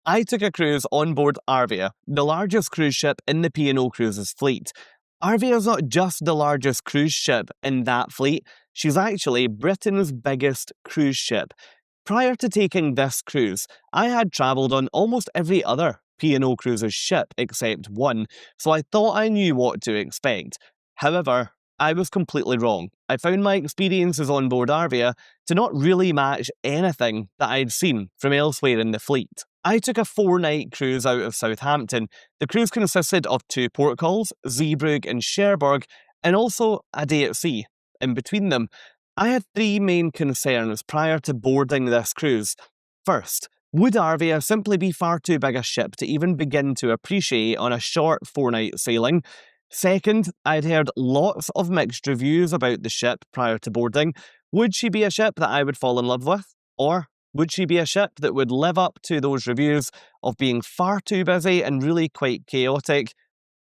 I took a cruise on board Arvia, the largest cruise ship in the P&O Cruises fleet. Arvia is not just the largest cruise ship in that fleet, she's actually Britain's biggest cruise ship. Prior to taking this cruise, I had travelled on almost every other P&O Cruises ship except one, so I thought I knew what to expect. However, I was completely wrong. I found my experiences on board Arvia to not really match anything that I'd seen from elsewhere in the fleet. I took a 4-night cruise out of Southampton. The cruise consisted of 2 port calls, ZeeBrugge and Cherbourg, and also a day at sea in between them. I had 3 main concerns prior to boarding this cruise. First, would Arvia simply be far too big a ship to even begin to appreciate on a short 4-night sailing? Second, I'd heard lots of mixed reviews about the ship prior to boarding. Would she be a ship that I would fall in love with? Or would she be a ship that would live up to those reviews of being far too busy and really quite chaotic?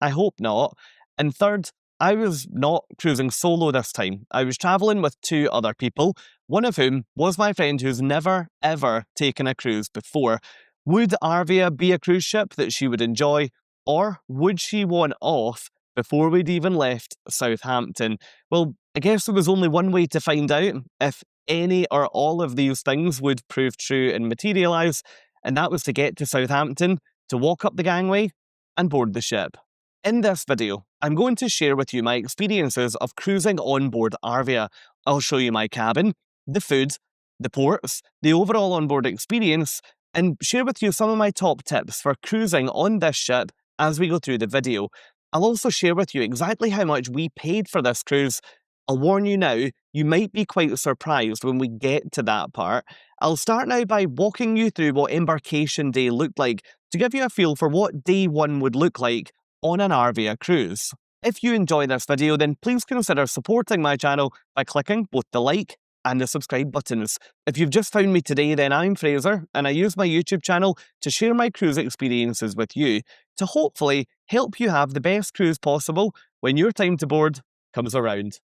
I hope not. And third, I was not cruising solo this time. I was travelling with 2 other people, one of whom was my friend who's never ever taken a cruise before. Would Arvia be a cruise ship that she would enjoy, or would she want off before we'd even left Southampton? Well, I guess there was only one way to find out if any or all of these things would prove true and materialise, and that was to get to Southampton, to walk up the gangway and board the ship. In this video, I'm going to share with you my experiences of cruising on board Arvia. I'll show you my cabin, the food, the ports, the overall onboard experience, and share with you some of my top tips for cruising on this ship as we go through the video. I'll also share with you exactly how much we paid for this cruise. I'll warn you now, you might be quite surprised when we get to that part. I'll start now by walking you through what embarkation day looked like to give you a feel for what day 1 would look like on an Arvia cruise. If you enjoy this video, then please consider supporting my channel by clicking both the like and the subscribe buttons. If you've just found me today, then I'm Fraser, and I use my YouTube channel to share my cruise experiences with you to hopefully help you have the best cruise possible when your time to board comes around.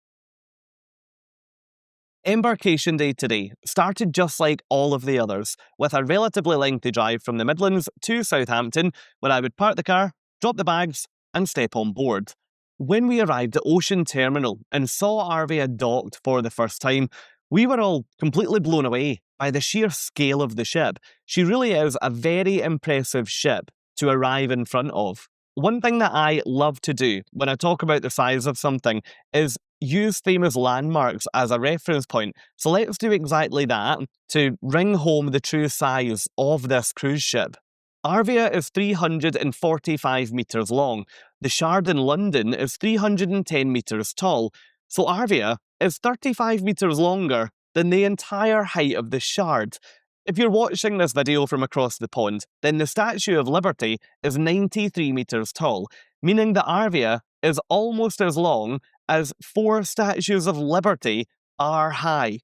Embarkation day today started just like all of the others, with a relatively lengthy drive from the Midlands to Southampton, where I would park the car, drop the bags, and step on board. When we arrived at Ocean Terminal and saw Arvia docked for the first time, we were all completely blown away by the sheer scale of the ship. She really is a very impressive ship to arrive in front of. One thing that I love to do when I talk about the size of something is use famous landmarks as a reference point. So let's do exactly that to ring home the true size of this cruise ship. Arvia is 345 metres long. The Shard in London is 310 metres tall. So Arvia is 35 metres longer than the entire height of the Shard. If you're watching this video from across the pond, then the Statue of Liberty is 93 metres tall, meaning that Arvia is almost as long as 4 Statues of Liberty are high.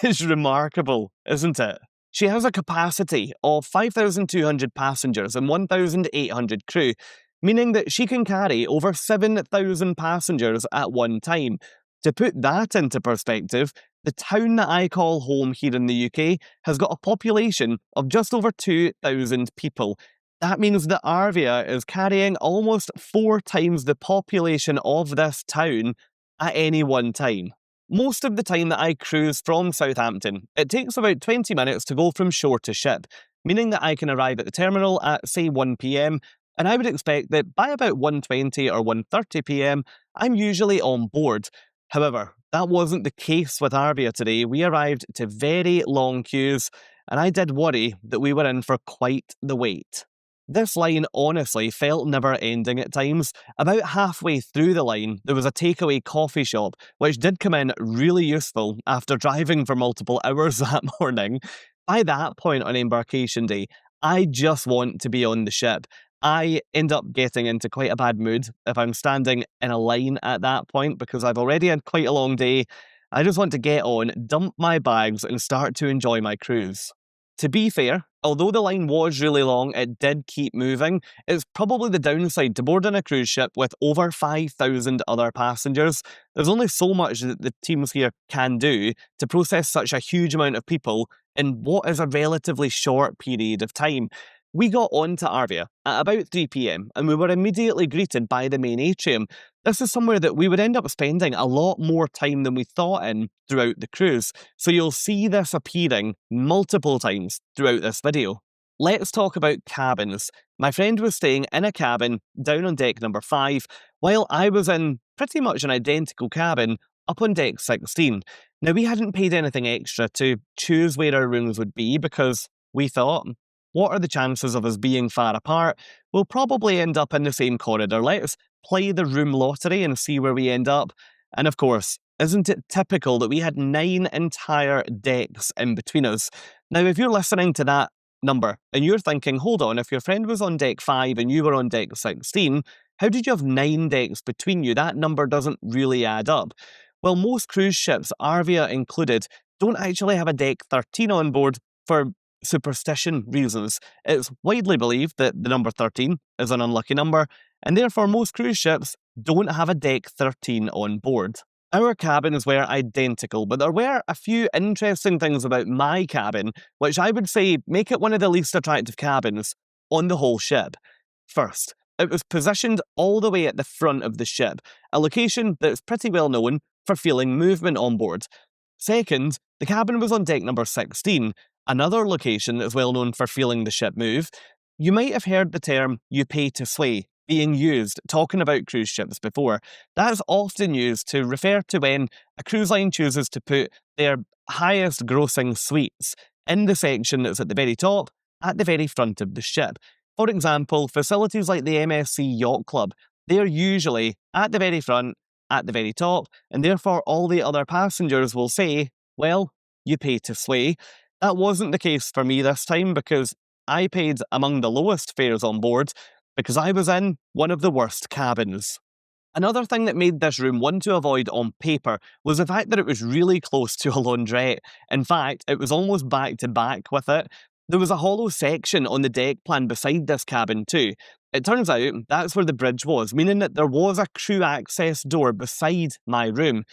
It's remarkable, isn't it? She has a capacity of 5,200 passengers and 1,800 crew, meaning that she can carry over 7,000 passengers at one time. To put that into perspective, the town that I call home here in the UK has got a population of just over 2,000 people. That means that Arvia is carrying almost 4 times the population of this town at any one time. Most of the time that I cruise from Southampton, it takes about 20 minutes to go from shore to ship, meaning that I can arrive at the terminal at, say, 1 PM, and I would expect that by about 1:20 or 1:30 PM, I'm usually on board. However, that wasn't the case with Arvia today. We arrived to very long queues, and I did worry that we were in for quite the wait. This line honestly felt never-ending at times. About halfway through the line, there was a takeaway coffee shop, which did come in really useful after driving for multiple hours that morning. By that point on embarkation day, I just want to be on the ship. I end up getting into quite a bad mood if I'm standing in a line at that point because I've already had quite a long day. I just want to get on, dump my bags, and start to enjoy my cruise. To be fair, although the line was really long, it did keep moving. It's probably the downside to boarding a cruise ship with over 5,000 other passengers. There's only so much that the teams here can do to process such a huge amount of people in what is a relatively short period of time. We got on to Arvia at about 3 p.m. and we were immediately greeted by the main atrium. This is somewhere that we would end up spending a lot more time than we thought in throughout the cruise, so you'll see this appearing multiple times throughout this video. Let's talk about cabins. My friend was staying in a cabin down on deck number 5, while I was in pretty much an identical cabin up on deck 16. Now, we hadn't paid anything extra to choose where our rooms would be because we thought, what are the chances of us being far apart? We'll probably end up in the same corridor. Let's play the room lottery and see where we end up. And of course, isn't it typical that we had 9 entire decks in between us? Now, if you're listening to that number and you're thinking, hold on, if your friend was on deck 5 and you were on deck 16, how did you have 9 decks between you? That number doesn't really add up. Well, most cruise ships, Arvia included, don't actually have a deck 13 on board for superstition reasons. It's widely believed that the number 13 is an unlucky number, and therefore most cruise ships don't have a deck 13 on board. Our cabins were identical, but there were a few interesting things about my cabin, which I would say make it one of the least attractive cabins on the whole ship. First, it was positioned all the way at the front of the ship, a location that's pretty well known for feeling movement on board. Second, the cabin was on deck number 16, another location that's well known for feeling the ship move. You might have heard the term "you pay to sway" being used talking about cruise ships before. That's often used to refer to when a cruise line chooses to put their highest grossing suites in the section that's at the very top, at the very front of the ship. For example, facilities like the MSC Yacht Club, they're usually at the very front, at the very top, and therefore all the other passengers will say, well, you pay to sway. That wasn't the case for me this time because I paid among the lowest fares on board because I was in one of the worst cabins. Another thing that made this room one to avoid on paper was the fact that it was really close to a laundrette. In fact, it was almost back to back with it. There was a hollow section on the deck plan beside this cabin too. It turns out that's where the bridge was, meaning that there was a crew access door beside my room.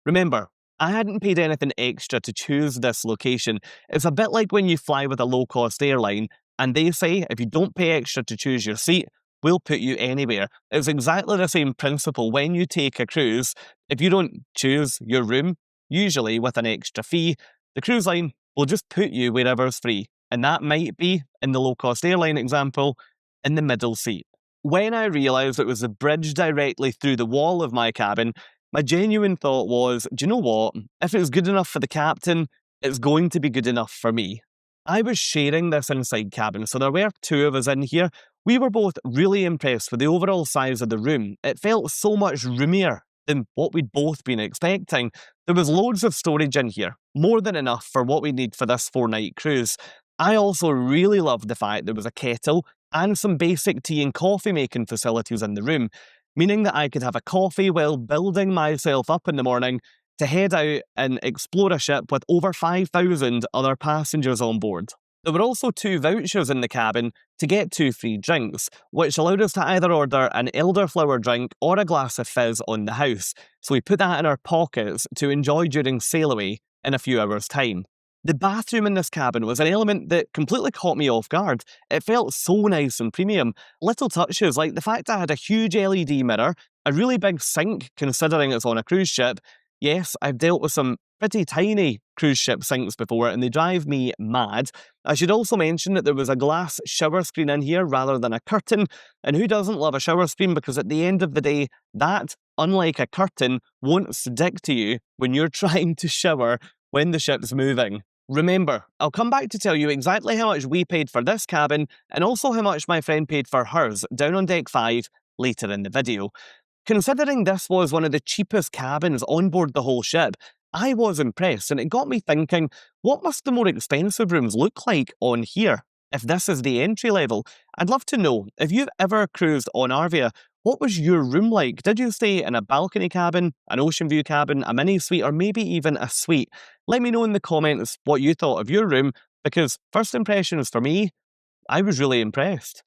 Remember, I hadn't paid anything extra to choose this location. It's a bit like when you fly with a low-cost airline and they say if you don't pay extra to choose your seat, we'll put you anywhere. It's exactly the same principle when you take a cruise. If you don't choose your room, usually with an extra fee, the cruise line will just put you wherever's free. And that might be, in the low-cost airline example, in the middle seat. When I realised it was the bridge directly through the wall of my cabin, my genuine thought was, do you know what? If it's good enough for the captain, it's going to be good enough for me. I was sharing this inside cabin, so there were 2 of us in here. We were both really impressed with the overall size of the room. It felt so much roomier than what we'd both been expecting. There was loads of storage in here, more than enough for what we need for this 4-night cruise. I also really loved the fact there was a kettle and some basic tea and coffee making facilities in the room, meaning that I could have a coffee while building myself up in the morning to head out and explore a ship with over 5,000 other passengers on board. There were also 2 vouchers in the cabin to get 2 free drinks, which allowed us to either order an elderflower drink or a glass of fizz on the house, so we put that in our pockets to enjoy during sail away in a few hours' time. The bathroom in this cabin was an element that completely caught me off guard. It felt so nice and premium. Little touches like the fact I had a huge LED mirror, a really big sink considering it's on a cruise ship. Yes, I've dealt with some pretty tiny cruise ship sinks before and they drive me mad. I should also mention that there was a glass shower screen in here rather than a curtain, and who doesn't love a shower screen, because at the end of the day, that, unlike a curtain, won't stick to you when you're trying to shower when the ship's moving. Remember, I'll come back to tell you exactly how much we paid for this cabin and also how much my friend paid for hers down on deck 5 later in the video. Considering this was one of the cheapest cabins on board the whole ship, I was impressed, and it got me thinking, what must the more expensive rooms look like on here? If this is the entry level, I'd love to know, if you've ever cruised on Arvia, what was your room like? Did you stay in a balcony cabin, an ocean view cabin, a mini suite, or maybe even a suite? Let me know in the comments what you thought of your room, because first impressions for me, I was really impressed.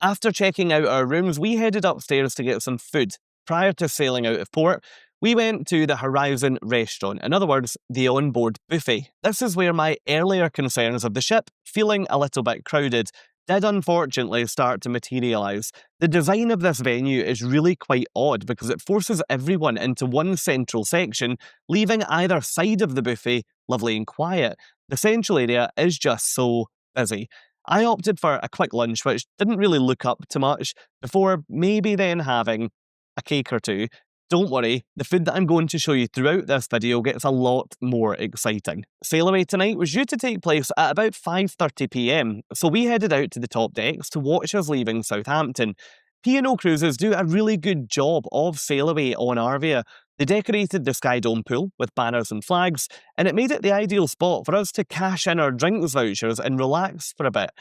After checking out our rooms, we headed upstairs to get some food. Prior to sailing out of port, We went to the Horizon restaurant, in other words, the onboard buffet. This is where my earlier concerns of the ship, feeling a little bit crowded, did unfortunately start to materialise. The design of this venue is really quite odd because it forces everyone into one central section, leaving either side of the buffet lovely and quiet. The central area is just so busy. I opted for a quick lunch, which didn't really look up to much, before maybe then having a cake or two. Don't worry, the food that I'm going to show you throughout this video gets a lot more exciting. Sail away tonight was due to take place at about 5:30 PM, so we headed out to the top decks to watch us leaving Southampton. P&O Cruises do a really good job of sail away on Arvia. They decorated the Sky Dome pool with banners and flags, and it made it the ideal spot for us to cash in our drinks vouchers and relax for a bit.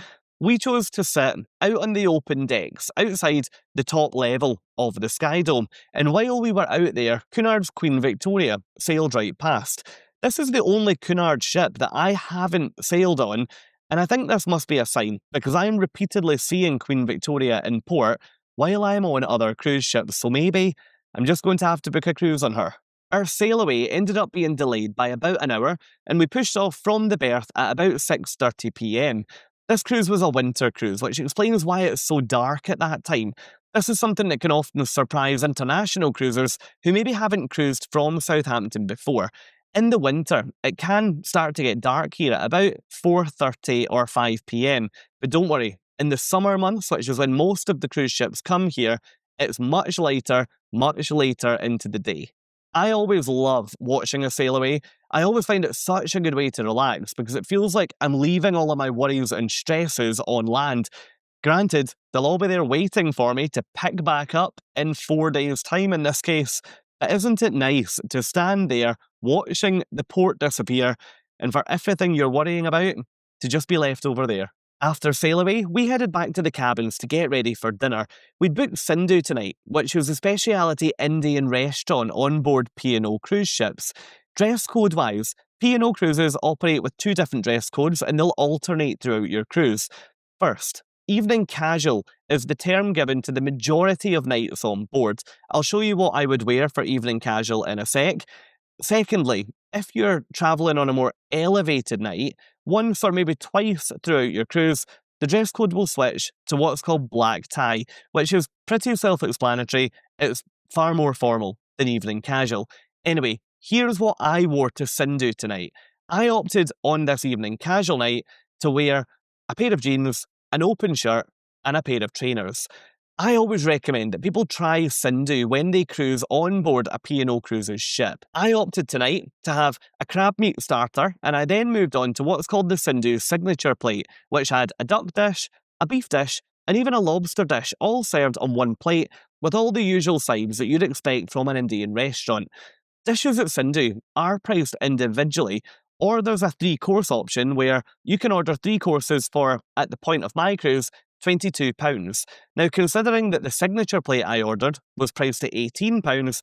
We chose to sit out on the open decks, outside the top level of the Sky Dome, and while we were out there, Cunard's Queen Victoria sailed right past. This is the only Cunard ship that I haven't sailed on, and I think this must be a sign, because I am repeatedly seeing Queen Victoria in port while I'm on other cruise ships, so maybe I'm just going to have to book a cruise on her. Our sail away ended up being delayed by about an hour, and we pushed off from the berth at about 6:30 PM. This cruise was a winter cruise, which explains why it's so dark at that time. This is something that can often surprise international cruisers who maybe haven't cruised from Southampton before. In the winter, it can start to get dark here at about 4:30 or 5 PM, but don't worry, in the summer months, which is when most of the cruise ships come here, it's much lighter, much later into the day. I always love watching a sail away. I always find it such a good way to relax because it feels like I'm leaving all of my worries and stresses on land. Granted, they'll all be there waiting for me to pick back up in 4 days' time in this case, but isn't it nice to stand there watching the port disappear and for everything you're worrying about to just be left over there? After sail away, we headed back to the cabins to get ready for dinner. We'd booked Sindhu tonight, which was a speciality Indian restaurant on board P&O cruise ships. Dress code wise, P&O Cruises operate with 2 different dress codes and they'll alternate throughout your cruise. First, evening casual is the term given to the majority of nights on board. I'll show you what I would wear for evening casual in a sec. Secondly, if you're travelling on a more elevated night, once or maybe twice throughout your cruise, the dress code will switch to what's called black tie, which is pretty self-explanatory. It's far more formal than evening casual. Anyway, here's what I wore to Sindhu tonight. I opted on this evening casual night to wear a pair of jeans, an open shirt, and a pair of trainers. I always recommend that people try Sindhu when they cruise on board a P&O Cruises ship. I opted tonight to have a crab meat starter, and I then moved on to what's called the Sindhu signature plate, which had a duck dish, a beef dish, and even a lobster dish, all served on one plate, with all the usual sides that you'd expect from an Indian restaurant. Dishes at Sindhu are priced individually, or there's a 3-course option where you can order 3 courses for, at the point of my cruise, £22. Now, considering that the signature plate I ordered was priced at £18,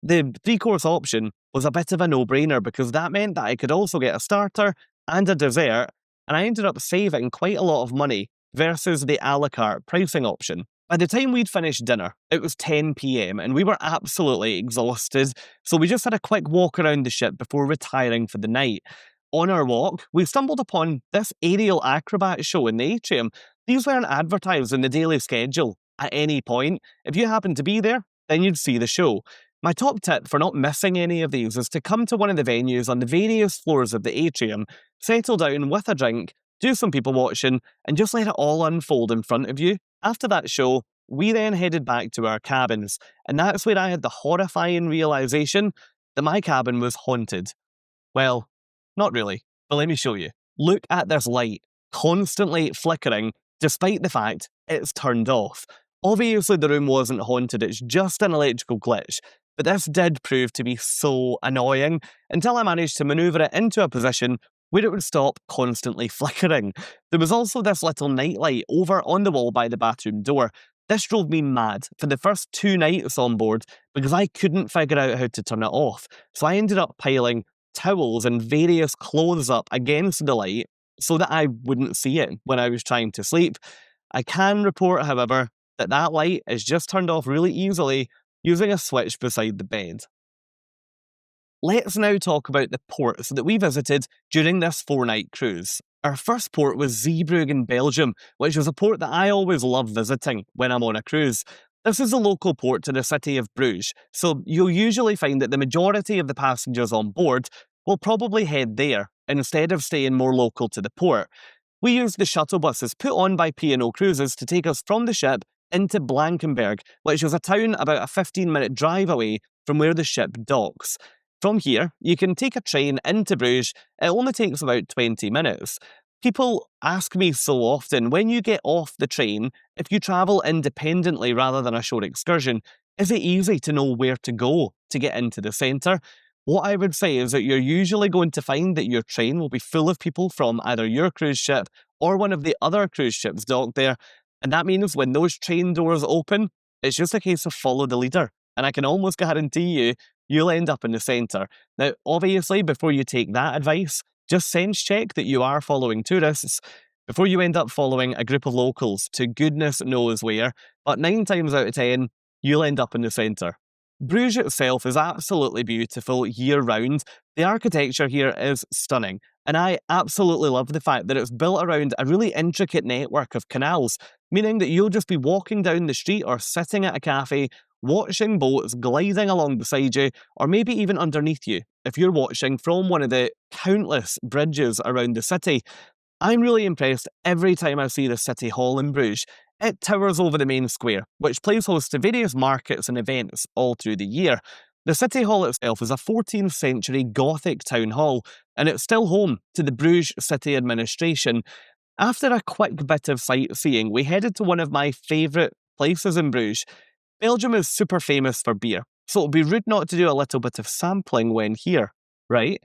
the 3-course option was a bit of a no-brainer because that meant that I could also get a starter and a dessert, and I ended up saving quite a lot of money versus the a la carte pricing option. By the time we'd finished dinner, it was 10 PM and we were absolutely exhausted, so we just had a quick walk around the ship before retiring for the night. On our walk, we stumbled upon this aerial acrobat show in the atrium. These weren't advertised in the daily schedule at any point. If you happened to be there, then you'd see the show. My top tip for not missing any of these is to come to one of the venues on the various floors of the atrium, settle down with a drink, do some people watching, and just let it all unfold in front of you. After that show, we then headed back to our cabins, and that's where I had the horrifying realisation that my cabin was haunted. Well, not really, but let me show you. Look at this light, constantly flickering, despite the fact it's turned off. Obviously the room wasn't haunted, it's just an electrical glitch, but this did prove to be so annoying until I managed to manoeuvre it into a position where it would stop constantly flickering. There was also this little nightlight over on the wall by the bathroom door. This drove me mad for the first 2 nights on board because I couldn't figure out how to turn it off, so I ended up piling towels and various clothes up against the light so that I wouldn't see it when I was trying to sleep. I can report, however, that that light is just turned off really easily using a switch beside the bed. Let's now talk about the ports that we visited during this 4-night cruise. Our first port was ZeeBrugge in Belgium, which is a port that I always love visiting when I'm on a cruise. This is a local port to the city of Bruges, so you'll usually find that the majority of the passengers on board will probably head there, instead of staying more local to the port. We used the shuttle buses put on by P&O Cruises to take us from the ship into Blankenberg, which is a town about a 15-minute drive away from where the ship docks. From here, you can take a train into Bruges. It only takes about 20 minutes. People ask me so often, when you get off the train, if you travel independently rather than a short excursion, is it easy to know where to go to get into the centre? What I would say is that you're usually going to find that your train will be full of people from either your cruise ship or one of the other cruise ships docked there, and that means when those train doors open, it's just a case of follow the leader, and I can almost guarantee you'll end up in the centre. Now, obviously, before you take that advice, just sense check that you are following tourists before you end up following a group of locals to goodness knows where, but 9 times out of 10, you'll end up in the centre. Bruges itself is absolutely beautiful year-round. The architecture here is stunning, and I absolutely love the fact that it's built around a really intricate network of canals, meaning that you'll just be walking down the street or sitting at a cafe, watching boats gliding along beside you, or maybe even underneath you, if you're watching from one of the countless bridges around the city. I'm really impressed every time I see the City Hall in Bruges. It towers over the main square, which plays host to various markets and events all through the year. The City Hall itself is a 14th century Gothic town hall, and it's still home to the Bruges City Administration. After a quick bit of sightseeing, we headed to one of my favourite places in Bruges. Belgium is super famous for beer, so it would be rude not to do a little bit of sampling when here, right?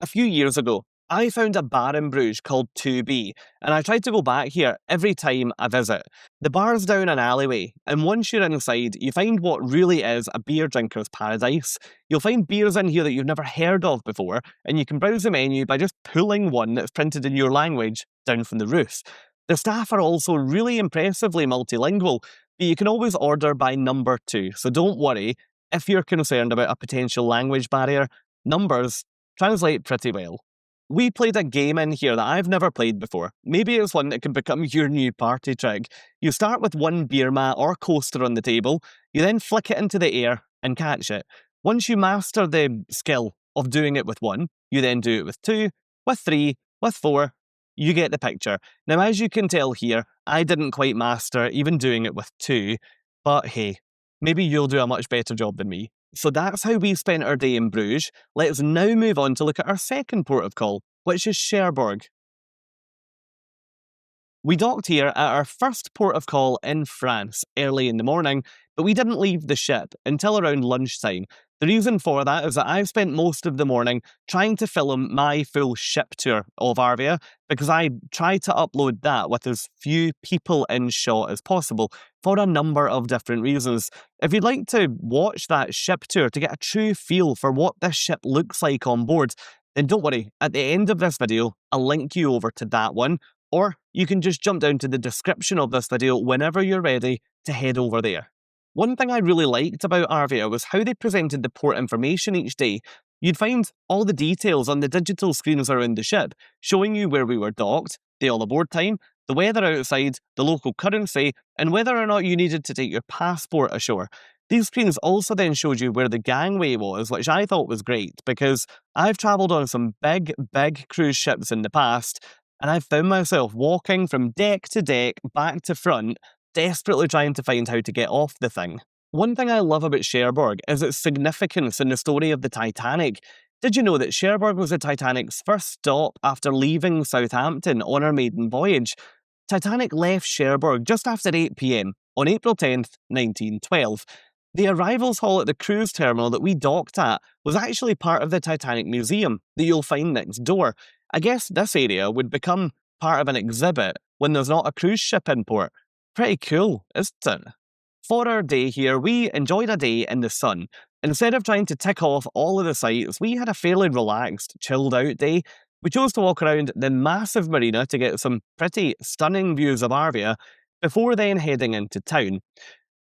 A few years ago, I found a bar in Bruges called 2B, and I try to go back here every time I visit. The bar's down an alleyway, and once you're inside, you find what really is a beer drinker's paradise. You'll find beers in here that you've never heard of before, and you can browse the menu by just pulling one that's printed in your language down from the roof. The staff are also really impressively multilingual, but you can always order by number 2, so don't worry if you're concerned about a potential language barrier. Numbers translate pretty well. We played a game in here that I've never played before. Maybe it's one that can become your new party trick. You start with one beer mat or coaster on the table, you then flick it into the air and catch it. Once you master the skill of doing it with 1, you then do it with 2, with 3, with 4. You get the picture. Now, as you can tell here, I didn't quite master even doing it with 2, but hey, maybe you'll do a much better job than me. So that's how we spent our day in Bruges. Let's now move on to look at our second port of call, which is Cherbourg. We docked here at our first port of call in France early in the morning, but we didn't leave the ship until around lunchtime. The reason for that is that I've spent most of the morning trying to film my full ship tour of Arvia, because I try to upload that with as few people in shot as possible for a number of different reasons. If you'd like to watch that ship tour to get a true feel for what this ship looks like on board, then don't worry, at the end of this video, I'll link you over to that one, or you can just jump down to the description of this video whenever you're ready to head over there. One thing I really liked about Arvia was how they presented the port information each day. You'd find all the details on the digital screens around the ship, showing you where we were docked, the all-aboard time, the weather outside, the local currency, and whether or not you needed to take your passport ashore. These screens also then showed you where the gangway was, which I thought was great, because I've travelled on some big cruise ships in the past, and I've found myself walking from deck to deck, back to front, desperately trying to find how to get off the thing. One thing I love about Cherbourg is its significance in the story of the Titanic. Did you know that Cherbourg was the Titanic's first stop after leaving Southampton on her maiden voyage? Titanic left Cherbourg just after 8 p.m. on April 10th, 1912. The arrivals hall at the cruise terminal that we docked at was actually part of the Titanic Museum that you'll find next door. I guess this area would become part of an exhibit when there's not a cruise ship in port. Pretty cool, isn't it? For our day here, we enjoyed a day in the sun. Instead of trying to tick off all of the sites, we had a fairly relaxed, chilled out day. We chose to walk around the massive marina to get some pretty stunning views of Arvia before then heading into town.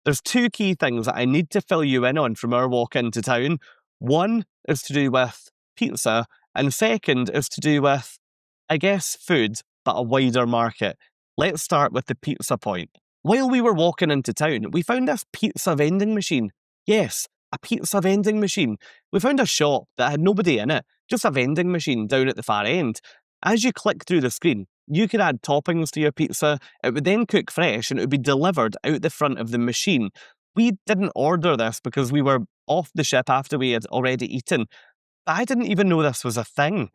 There's 2 key things that I need to fill you in on from our walk into town. One is to do with pizza, and second is to do with, I guess, food, but a wider market. Let's start with the pizza point. While we were walking into town, we found this pizza vending machine. Yes, a pizza vending machine. We found a shop that had nobody in it, just a vending machine down at the far end. As you click through the screen, you could add toppings to your pizza, it would then cook fresh and it would be delivered out the front of the machine. We didn't order this because we were off the ship after we had already eaten, but I didn't even know this was a thing.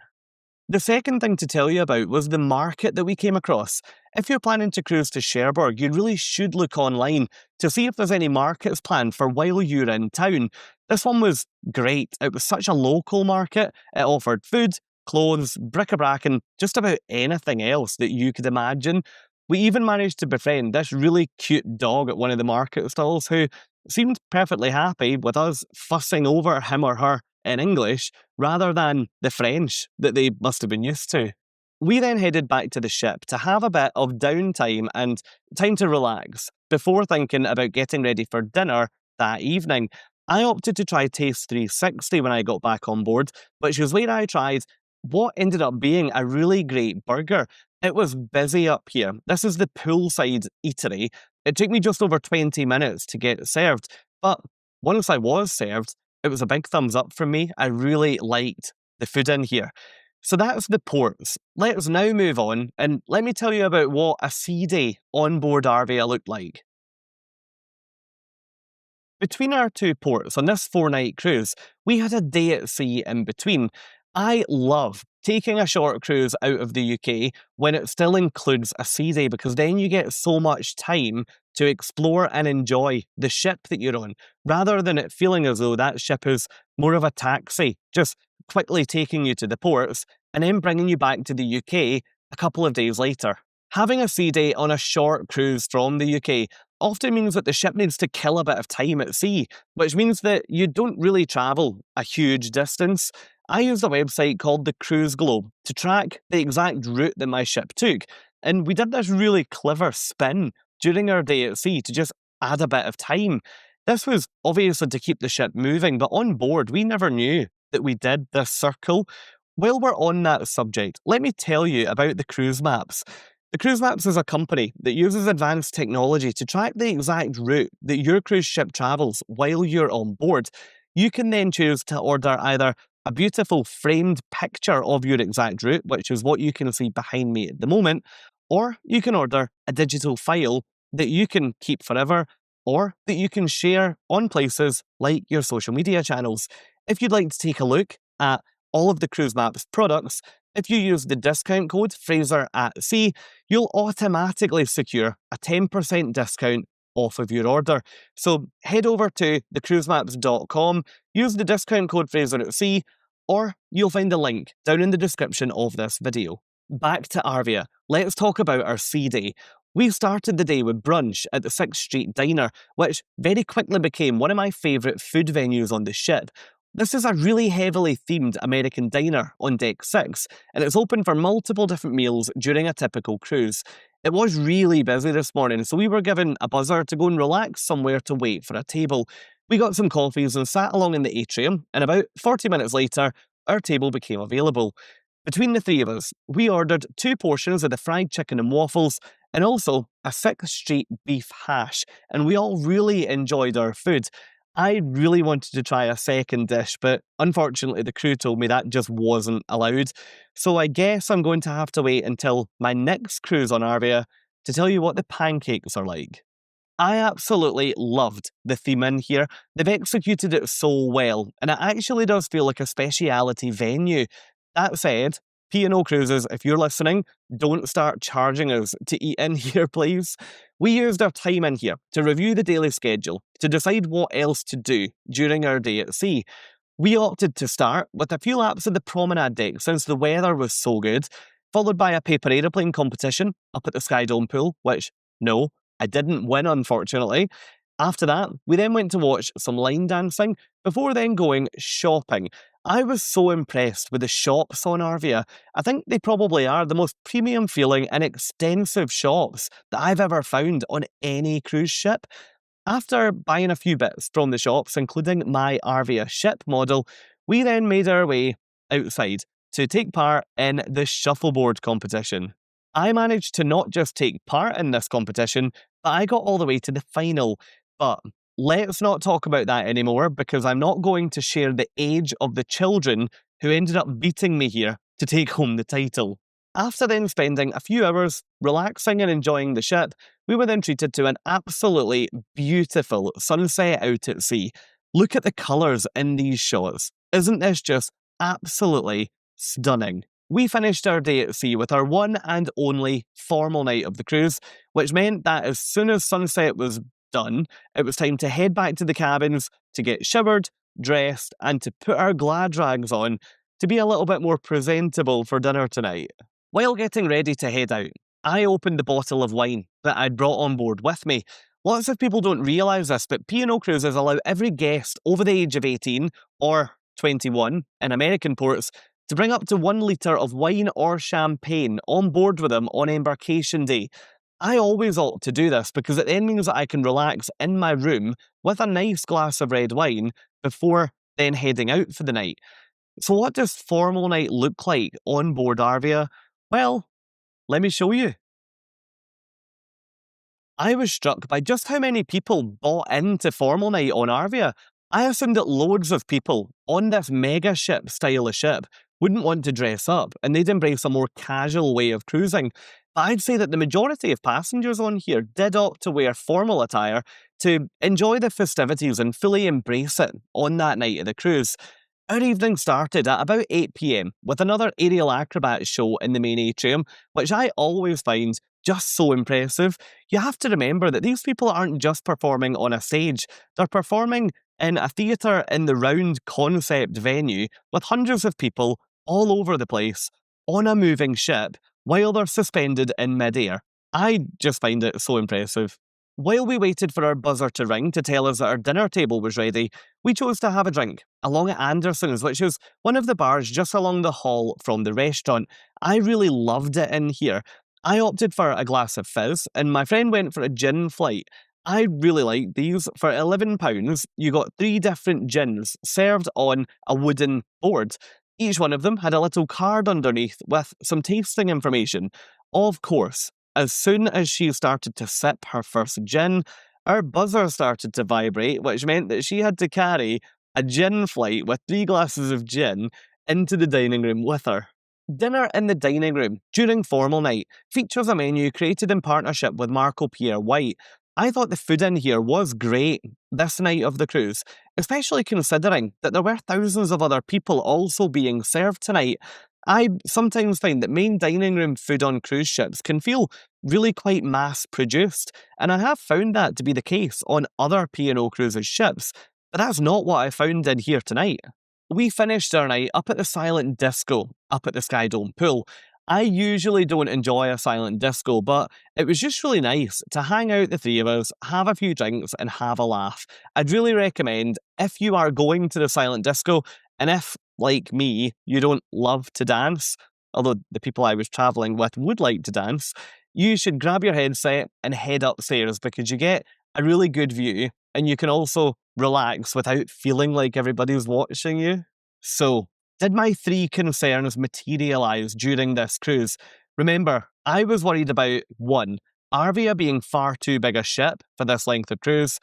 The second thing to tell you about was the market that we came across. If you're planning to cruise to Cherbourg, you really should look online to see if there's any markets planned for while you're in town. This one was great. It was such a local market. It offered food, clothes, bric-a-brac, and just about anything else that you could imagine. We even managed to befriend this really cute dog at one of the market stalls who seemed perfectly happy with us fussing over him or her in English rather than the French that they must have been used to. We then headed back to the ship to have a bit of downtime and time to relax before thinking about getting ready for dinner that evening. I opted to try Taste 360 when I got back on board, which was where I tried what ended up being a really great burger. It was busy up here. This is the poolside eatery. It took me just over 20 minutes to get served, but once I was served, it was a big thumbs up from me. I really liked the food in here. So that's the ports. Let's now move on and let me tell you about what a sea day on board Arvia looked like. Between our two ports on this 4-night cruise, we had a day at sea in between. I love taking a short cruise out of the UK when it still includes a sea day because then you get so much time to explore and enjoy the ship that you're on, rather than it feeling as though that ship is more of a taxi, just quickly taking you to the ports and then bringing you back to the UK a couple of days later. Having a sea day on a short cruise from the UK often means that the ship needs to kill a bit of time at sea, which means that you don't really travel a huge distance. I used a website called the Cruise Globe to track the exact route that my ship took, and we did this really clever spin during our day at sea to just add a bit of time. This was obviously to keep the ship moving, but on board we never knew that we did this circle. While we're on that subject, let me tell you about the Cruise Maps. The Cruise Maps is a company that uses advanced technology to track the exact route that your cruise ship travels while you're on board. You can then choose to order either a beautiful framed picture of your exact route, which is what you can see behind me at the moment, or you can order a digital file that you can keep forever, or that you can share on places like your social media channels. If you'd like to take a look at all of the Cruise Maps products, if you use the discount code FRASER at SEA, you'll automatically secure a 10% discount off of your order. So head over to thecruisemaps.com, use the discount code FRASER at SEA, or you'll find a link down in the description of this video. Back to Arvia, let's talk about our sea day. We started the day with brunch at the 6th Street Diner, which very quickly became one of my favourite food venues on the ship. This is a really heavily themed American diner on Deck 6, and it's open for multiple different meals during a typical cruise. It was really busy this morning, so we were given a buzzer to go and relax somewhere to wait for a table. We got some coffees and sat along in the atrium, and about 40 minutes later, our table became available. Between the three of us, we ordered 2 portions of the fried chicken and waffles, and also a 6th Street beef hash, and we all really enjoyed our food. I really wanted to try a second dish, but unfortunately the crew told me that just wasn't allowed. So I guess I'm going to have to wait until my next cruise on Arvia to tell you what the pancakes are like. I absolutely loved the theme in here. They've executed it so well, and it actually does feel like a speciality venue. That said, P&O Cruises, if you're listening, don't start charging us to eat in here, please. We used our time in here to review the daily schedule, to decide what else to do during our day at sea. We opted to start with a few laps of the promenade deck since the weather was so good, followed by a paper aeroplane competition up at the Sky Dome pool, which, no, I didn't win, unfortunately. After that, we then went to watch some line dancing, before then going shopping. I was so impressed with the shops on Arvia. I think they probably are the most premium feeling and extensive shops that I've ever found on any cruise ship. After buying a few bits from the shops, including my Arvia ship model, we then made our way outside to take part in the shuffleboard competition. I managed to not just take part in this competition, but I got all the way to the final. But let's not talk about that anymore because I'm not going to share the age of the children who ended up beating me here to take home the title. After then spending a few hours relaxing and enjoying the ship, we were then treated to an absolutely beautiful sunset out at sea. Look at the colours in these shots. Isn't this just absolutely stunning? We finished our day at sea with our one and only formal night of the cruise, which meant that as soon as sunset was done, it was time to head back to the cabins to get showered, dressed, and to put our glad rags on to be a little bit more presentable for dinner tonight. While getting ready to head out, I opened the bottle of wine that I'd brought on board with me. Lots of people don't realise this, but P&O Cruises allow every guest over the age of 18 or 21 in American ports to bring up to 1 litre of wine or champagne on board with them on embarkation day. I always opt to do this because it then means that I can relax in my room with a nice glass of red wine before then heading out for the night. So what does formal night look like on board Arvia? Well, let me show you. I was struck by just how many people bought into formal night on Arvia. I assumed that loads of people on this mega ship style of ship wouldn't want to dress up and they'd embrace a more casual way of cruising. But I'd say that the majority of passengers on here did opt to wear formal attire to enjoy the festivities and fully embrace it on that night of the cruise. Our evening started at about 8 PM with another aerial acrobat show in the main atrium, which I always find just so impressive. You have to remember that these people aren't just performing on a stage, they're performing in a theatre in the round concept venue with hundreds of people all over the place on a moving ship while they're suspended in midair. I just find it so impressive. While we waited for our buzzer to ring to tell us that our dinner table was ready, we chose to have a drink along at Anderson's, which is one of the bars just along the hall from the restaurant. I really loved it in here. I opted for a glass of fizz, and my friend went for a gin flight. I really liked these. For £11, you got 3 different gins served on a wooden board. Each one of them had a little card underneath with some tasting information. Of course, as soon as she started to sip her first gin, our buzzer started to vibrate, which meant that she had to carry a gin flight with 3 glasses of gin into the dining room with her. Dinner in the dining room during formal night features a menu created in partnership with Marco Pierre White. I thought the food in here was great this night of the cruise, especially considering that there were thousands of other people also being served tonight. I sometimes find that main dining room food on cruise ships can feel really quite mass-produced, and I have found that to be the case on other P&O Cruises ships, but that's not what I found in here tonight. We finished our night up at the silent disco, up at the Sky Dome pool. I usually don't enjoy a silent disco, but it was just really nice to hang out the 3 of us, have a few drinks and have a laugh. I'd really recommend, if you are going to the silent disco, and if, like me, you don't love to dance, although the people I was travelling with would like to dance, you should grab your headset and head upstairs because you get a really good view and you can also relax without feeling like everybody's watching you. So, did my 3 concerns materialise during this cruise? Remember, I was worried about 1. Arvia being far too big a ship for this length of cruise.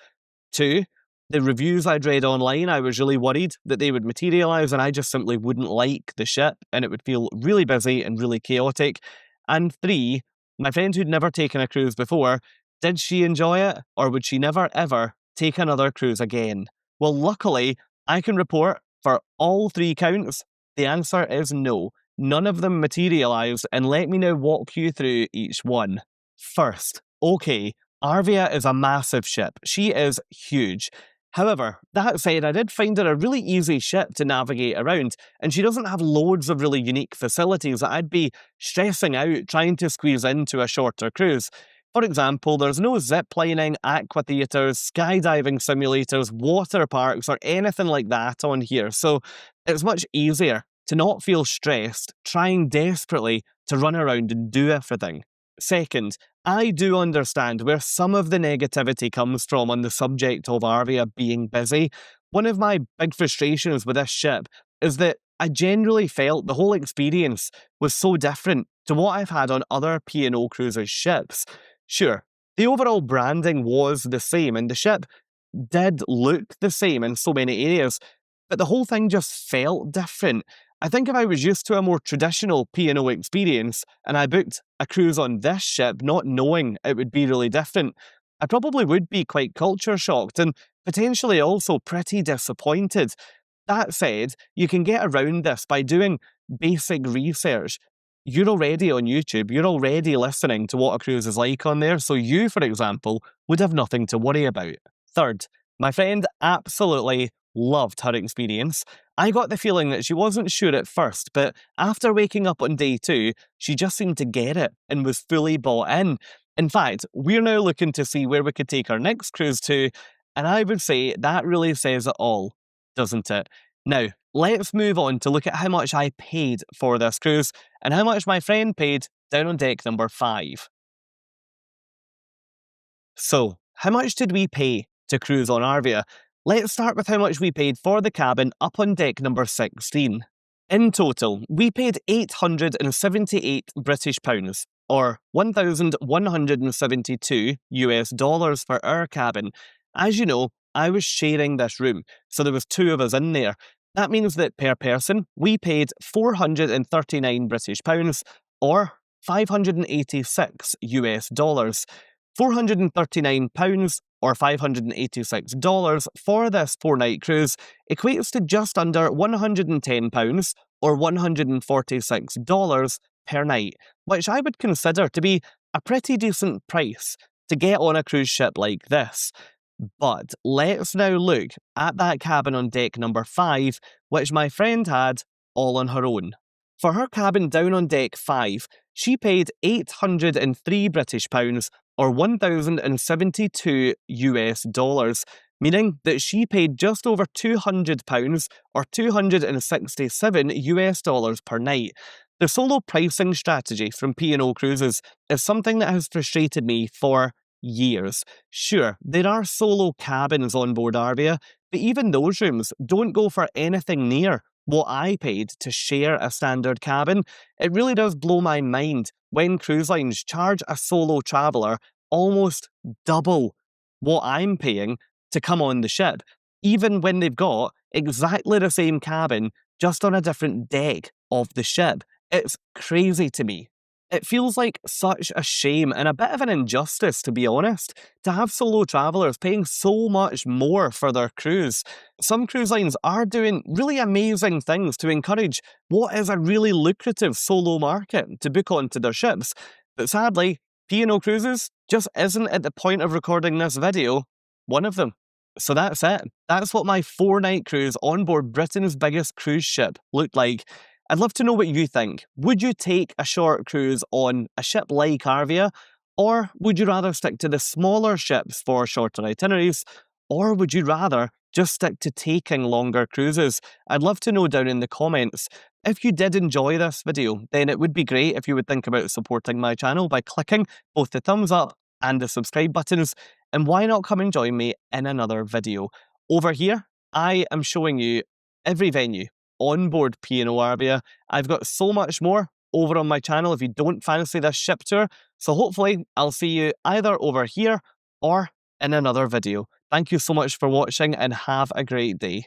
2. The reviews I'd read online, I was really worried that they would materialise and I just simply wouldn't like the ship and it would feel really busy and really chaotic. And 3, my friend who'd never taken a cruise before, did she enjoy it or would she never ever take another cruise again? Well, luckily, I can report for all 3 counts, the answer is no. None of them materialised, and let me now walk you through each one. First, okay, Arvia is a massive ship. She is huge. However, that said, I did find her a really easy ship to navigate around, and she doesn't have loads of really unique facilities that I'd be stressing out trying to squeeze into a shorter cruise. For example, there's no ziplining, aqua theatres, skydiving simulators, water parks, or anything like that on here, so it's much easier to not feel stressed trying desperately to run around and do everything. Second, I do understand where some of the negativity comes from on the subject of Arvia being busy. One of my big frustrations with this ship is that I generally felt the whole experience was so different to what I've had on other P&O Cruises ships. Sure, the overall branding was the same and the ship did look the same in so many areas, but the whole thing just felt different. I think if I was used to a more traditional P&O experience and I booked a cruise on this ship not knowing it would be really different, I probably would be quite culture shocked and potentially also pretty disappointed. That said, you can get around this by doing basic research. You're already on YouTube, you're already listening to what a cruise is like on there, so you, for example, would have nothing to worry about. Third, my friend absolutely loved her experience. I got the feeling that she wasn't sure at first, but after waking up on day 2, she just seemed to get it and was fully bought in. In fact, we're now looking to see where we could take our next cruise to, and I would say that really says it all, doesn't it? Now, let's move on to look at how much I paid for this cruise and how much my friend paid down on deck number 5. So, how much did we pay to cruise on Arvia? Let's start with how much we paid for the cabin up on deck number 16. In total, we paid £878 or $1,172 for our cabin. As you know, I was sharing this room, so there was 2 of us in there. That means that per person, we paid £439 or $586. £439 or $586 for this 4-night cruise equates to just under £110 or $146 per night, which I would consider to be a pretty decent price to get on a cruise ship like this. But let's now look at that cabin on deck number 5, which my friend had all on her own. For her cabin down on deck 5, she paid £803 or $1,072, meaning that she paid just over £200 or $267 per night. The solo pricing strategy from P&O Cruises is something that has frustrated me for years. Sure, there are solo cabins on board Arvia, but even those rooms don't go for anything near what I paid to share a standard cabin. It really does blow my mind when cruise lines charge a solo traveller almost double what I'm paying to come on the ship, even when they've got exactly the same cabin just on a different deck of the ship. It's crazy to me. It feels like such a shame and a bit of an injustice, to be honest, to have solo travellers paying so much more for their cruise. Some cruise lines are doing really amazing things to encourage what is a really lucrative solo market to book onto their ships, but sadly, P&O Cruises just isn't, at the point of recording this video, one of them. So that's it. That's what my 4-night cruise on board Britain's biggest cruise ship looked like. I'd love to know what you think. Would you take a short cruise on a ship like Arvia? Or would you rather stick to the smaller ships for shorter itineraries? Or would you rather just stick to taking longer cruises? I'd love to know down in the comments. If you did enjoy this video, then it would be great if you would think about supporting my channel by clicking both the thumbs up and the subscribe buttons. And why not come and join me in another video? Over here, I am showing you every venue on board P&O Arvia. I've got so much more over on my channel if you don't fancy this ship tour. So hopefully I'll see you either over here or in another video. Thank you so much for watching and have a great day.